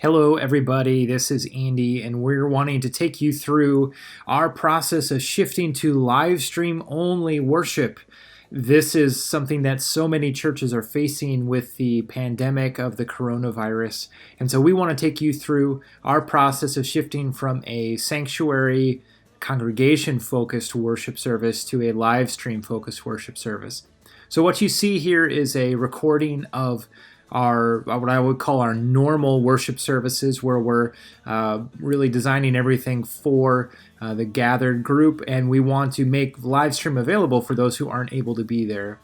Hello, everybody. This is Andy, and we're wanting to take you through our process of shifting to live stream only worship. This is something that so many churches are facing with the pandemic of the coronavirus. And so we want to take you through our process of shifting from a sanctuary, congregation focused worship service to a live stream focused worship service. So what you see here is a recording of our what I would call our normal worship services, where we're really designing everything for the gathered group, and we want to make live stream available for those who aren't able to be there.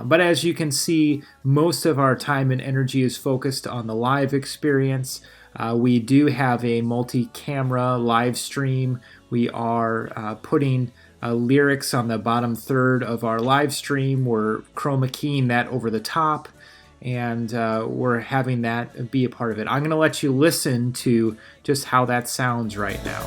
But as you can see, most of our time and energy is focused on the live experience. We do have a multi-camera live stream. We are putting lyrics on the bottom third of our live stream. We're chroma keying that over the top, and we're having that be a part of it. I'm going to let you listen to just how that sounds right now.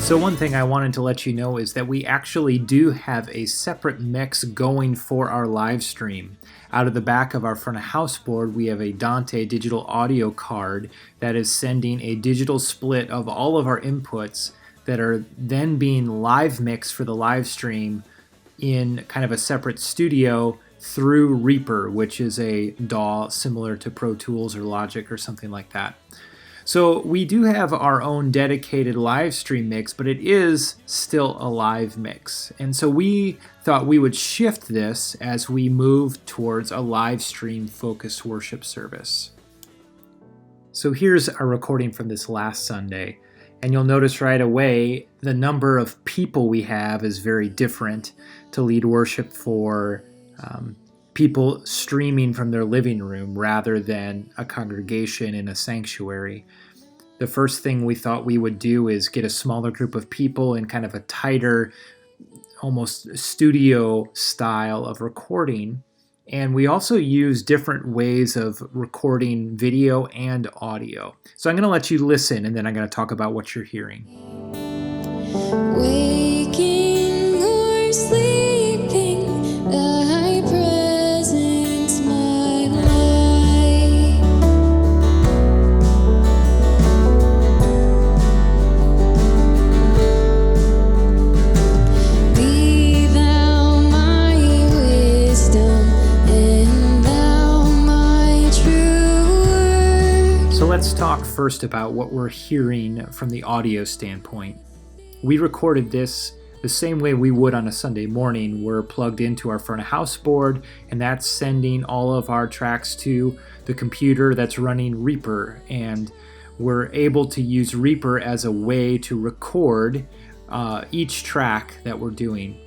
So one thing I wanted to let you know is that we actually do have a separate mix going for our live stream. Out of the back of our front of house board, we have a Dante digital audio card that is sending a digital split of all of our inputs that are then being live mixed for the live stream in kind of a separate studio through Reaper, which is a DAW similar to Pro Tools or Logic or something like that. So we do have our own dedicated live stream mix, but it is still a live mix. And so we thought we would shift this as we move towards a live stream focused worship service. So here's a recording from this last Sunday. And you'll notice right away the number of people we have is very different to lead worship for people streaming from their living room rather than a congregation in a sanctuary. The first thing we thought we would do is get a smaller group of people in kind of a tighter, almost studio style of recording. And we also use different ways of recording video and audio. So I'm going to let you listen, and then I'm going to talk about what you're hearing. Waking or sleeping, thy presence, my life. Be thou my wisdom, and thou my true word. So let's talk first about what we're hearing from the audio standpoint. We recorded this the same way we would on a Sunday morning. We're plugged into our front of house board, and that's sending all of our tracks to the computer that's running Reaper. And we're able to use Reaper as a way to record each track that we're doing.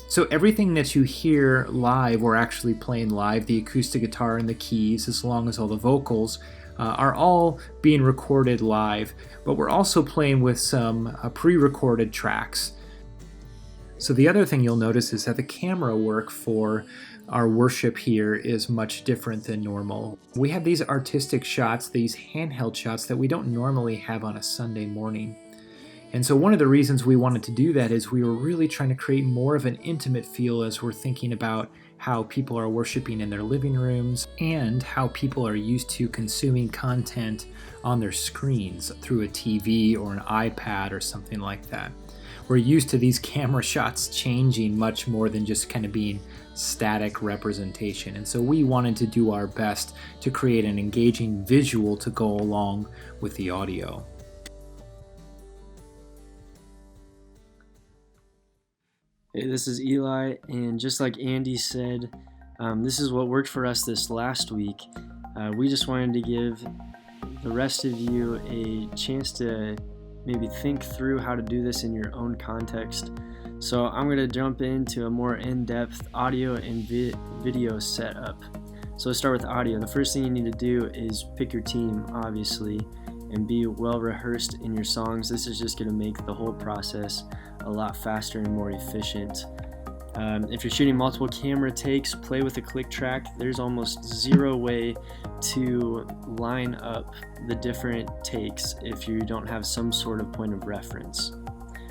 So everything that you hear live, we're actually playing live. The acoustic guitar and the keys, as long as all the vocals, are all being recorded live, but we're also playing with some pre-recorded tracks. So the other thing you'll notice is that the camera work for our worship here is much different than normal. We have these artistic shots, these handheld shots that we don't normally have on a Sunday morning. And so one of the reasons we wanted to do that is we were really trying to create more of an intimate feel as we're thinking about how people are worshiping in their living rooms and how people are used to consuming content on their screens through a TV or an iPad or something like that. We're used to these camera shots changing much more than just kind of being static representation. And so we wanted to do our best to create an engaging visual to go along with the audio. Hey, this is Eli, and just like Andy said, this is what worked for us this last week. We just wanted to give the rest of you a chance to maybe think through how to do this in your own context. So I'm going to jump into a more in-depth audio and video setup. So let's start with audio. The first thing you need to do is pick your team, obviously, and be well rehearsed in your songs. This is just going to make the whole process a lot faster and more efficient. If you're shooting multiple camera takes, play with a click track. There's almost zero way to line up the different takes if you don't have some sort of point of reference.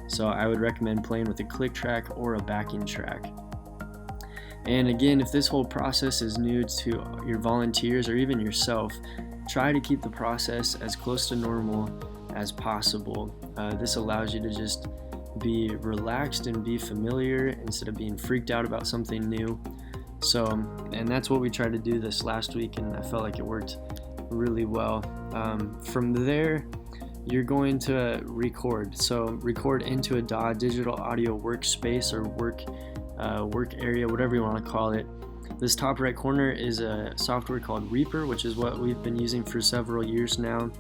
So I would recommend playing with a click track or a backing track. And again, if this whole process is new to your volunteers or even yourself, try to keep the process as close to normal as possible. This allows you to just be relaxed and be familiar instead of being freaked out about something new. So, and that's what we tried to do this last week, and I felt like it worked really well. From there, you're going to record. So record into a DAW, digital audio workspace, or work area, whatever you want to call it. This top right corner is a software called Reaper, which is what we've been using for several years now.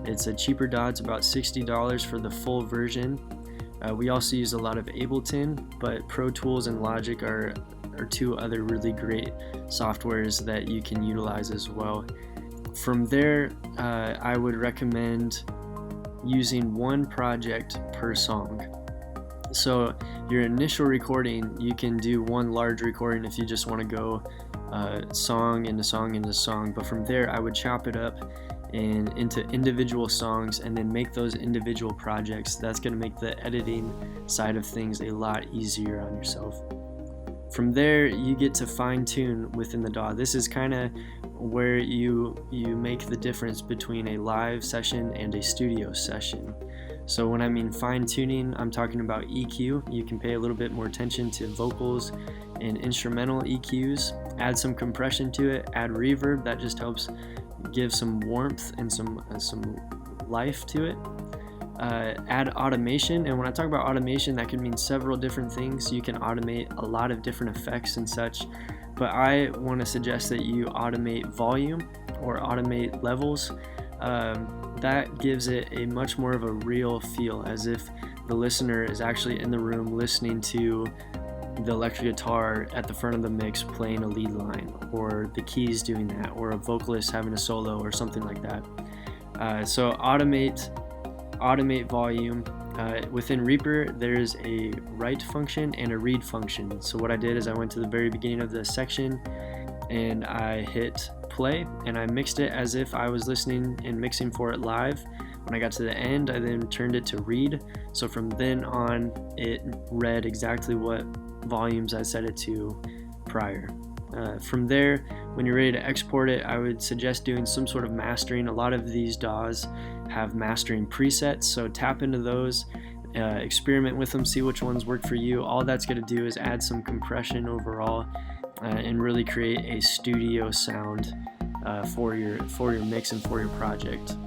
It's a cheaper DAW. It's about $60 for the full version. We also use a lot of Ableton, but Pro Tools and Logic are two other really great softwares that you can utilize as well. From there, I would recommend using one project per song. So your initial recording, you can do one large recording if you just want to go song into song into song, but from there I would chop it up and into individual songs and then make those individual projects. That's going to make the editing side of things a lot easier on yourself. From there, you get to fine tune within the DAW. This is kind of where you make the difference between a live session and a studio session. So when I mean fine tuning, I'm talking about EQ. You can pay a little bit more attention to vocals and instrumental EQs. Add some compression to it, add reverb. That just helps give some warmth and some life to it. Add automation, and when I talk about automation, that could mean several different things. You can automate a lot of different effects and such, but I want to suggest that you automate volume or automate levels. That gives it a much more of a real feel, as if the listener is actually in the room listening to the electric guitar at the front of the mix playing a lead line, or the keys doing that, or a vocalist having a solo or something like that. So automate volume. Within Reaper, there's a write function and a read function. So what I did is I went to the very beginning of the section and I hit play and I mixed it as if I was listening and mixing for it live. When I got to the end, I then turned it to read. So from then on, it read exactly what volumes I set it to prior. From there, when you're ready to export it, I would suggest doing some sort of mastering. A lot of these DAWs have mastering presets, so tap into those, experiment with them, see which ones work for you. All that's going to do is add some compression overall and really create a studio sound for your mix and for your project.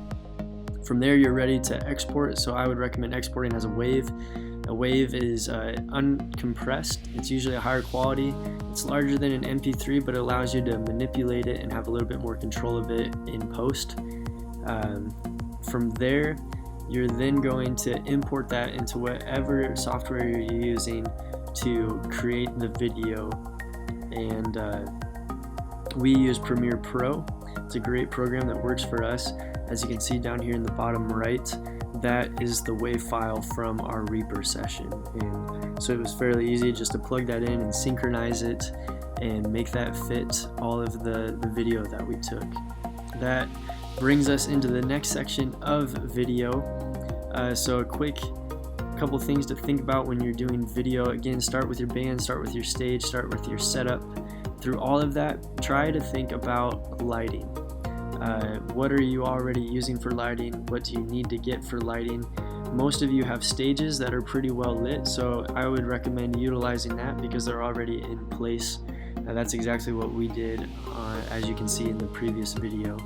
From there, you're ready to export, so I would recommend exporting as a WAV. A WAV is uncompressed. It's usually a higher quality. It's larger than an MP3, but it allows you to manipulate it and have a little bit more control of it in post. From there, you're then going to import that into whatever software you're using to create the video. And we use Premiere Pro. It's a great program that works for us. As you can see down here in the bottom right, that is the WAV file from our Reaper session. And so it was fairly easy just to plug that in and synchronize it and make that fit all of the video that we took. That brings us into the next section of video. So a quick couple things to think about when you're doing video. Again, start with your band, start with your stage, start with your setup. Through all of that, try to think about lighting. What are you already using for lighting? What do you need to get for lighting? Most of you have stages that are pretty well lit, so I would recommend utilizing that because they're already in place. That's exactly what we did, as you can see in the previous video.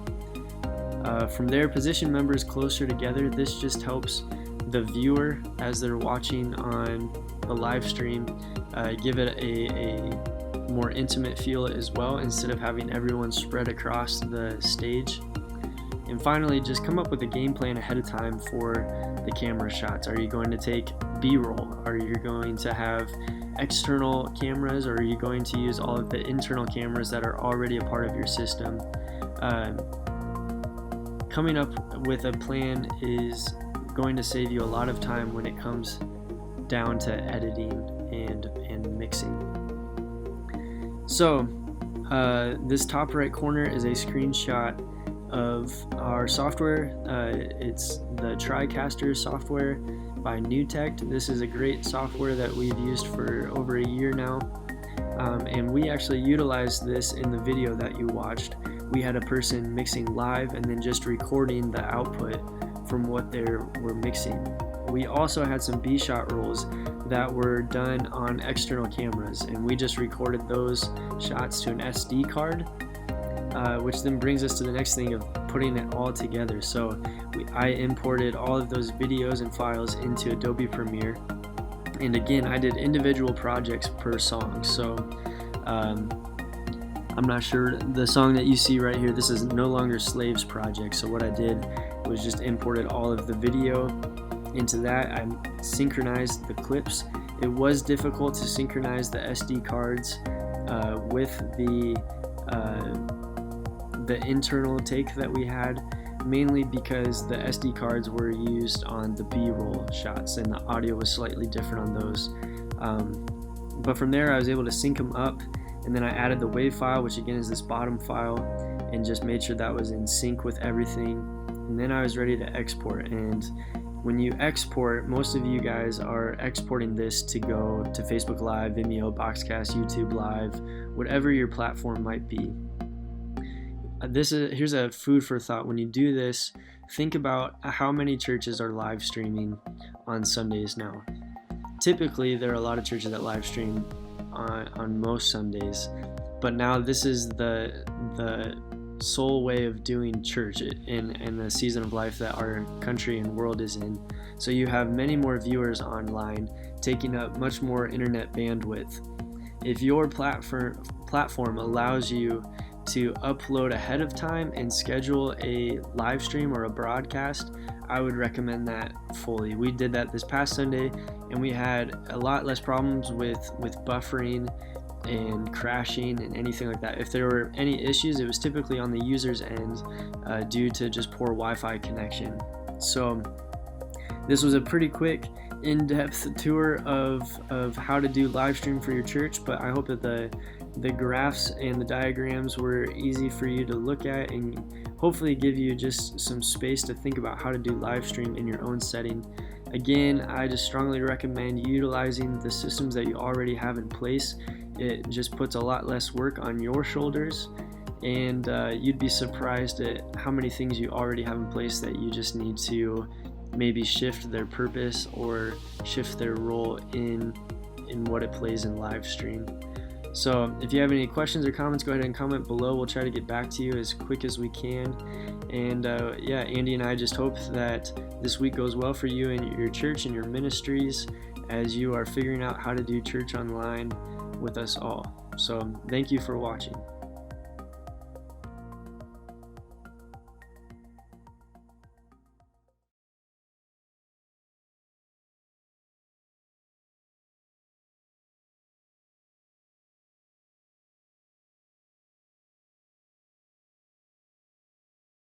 From there, position members closer together. This just helps the viewer, as they're watching on the live stream, give it a more intimate feel as well, instead of having everyone spread across the stage. And finally, just come up with a game plan ahead of time for the camera shots. Are you going to take B-roll? Are you going to have external cameras, or are you going to use all of the internal cameras that are already a part of your system? Coming up with a plan is going to save you a lot of time when it comes down to editing and mixing. So this top right corner is a screenshot of our software. It's the TriCaster software by NewTech. This is a great software that we've used for over a year now. And we actually utilized this in the video that you watched. We had a person mixing live and then just recording the output from what they were mixing. We also had some B-shot rolls that were done on external cameras, and we just recorded those shots to an SD card, which then brings us to the next thing of putting it all together. So I imported all of those videos and files into Adobe Premiere, and again, I did individual projects per song. So I'm not sure, the song that you see right here, this is no longer Slaves project. So what I did was just imported all of the video into that. I synchronized the clips. It was difficult to synchronize the SD cards with the internal take that we had, mainly because the SD cards were used on the B-roll shots and the audio was slightly different on those. But from there I was able to sync them up, and then I added the WAV file, which again is this bottom file, and just made sure that was in sync with everything. And then I was ready to export. And when you export, most of you guys are exporting this to go to Facebook Live, Vimeo, Boxcast, YouTube Live, whatever your platform might be. Here's a food for thought. When you do this, think about how many churches are live streaming on Sundays now. Typically, there are a lot of churches that live stream on most Sundays, but now this is the sole way of doing church in the season of life that our country and world is in. So you have many more viewers online, taking up much more internet bandwidth. If your platform allows you to upload ahead of time and schedule a live stream or a broadcast, I would recommend that fully. We did that this past Sunday, and we had a lot less problems with buffering and crashing and anything like that. If there were any issues, it was typically on the user's end due to just poor Wi-Fi connection. So this was a pretty quick, in-depth tour of how to do live stream for your church, but I hope that the graphs and the diagrams were easy for you to look at and hopefully give you just some space to think about how to do live stream in your own setting. Again, I just strongly recommend utilizing the systems that you already have in place. It just puts a lot less work on your shoulders, and you'd be surprised at how many things you already have in place that you just need to maybe shift their purpose or shift their role in what it plays in live stream. So if you have any questions or comments, go ahead and comment below. We'll try to get back to you as quick as we can. And yeah, Andy and I just hope that this week goes well for you and your church and your ministries as you are figuring out how to do church online with us all. So thank you for watching.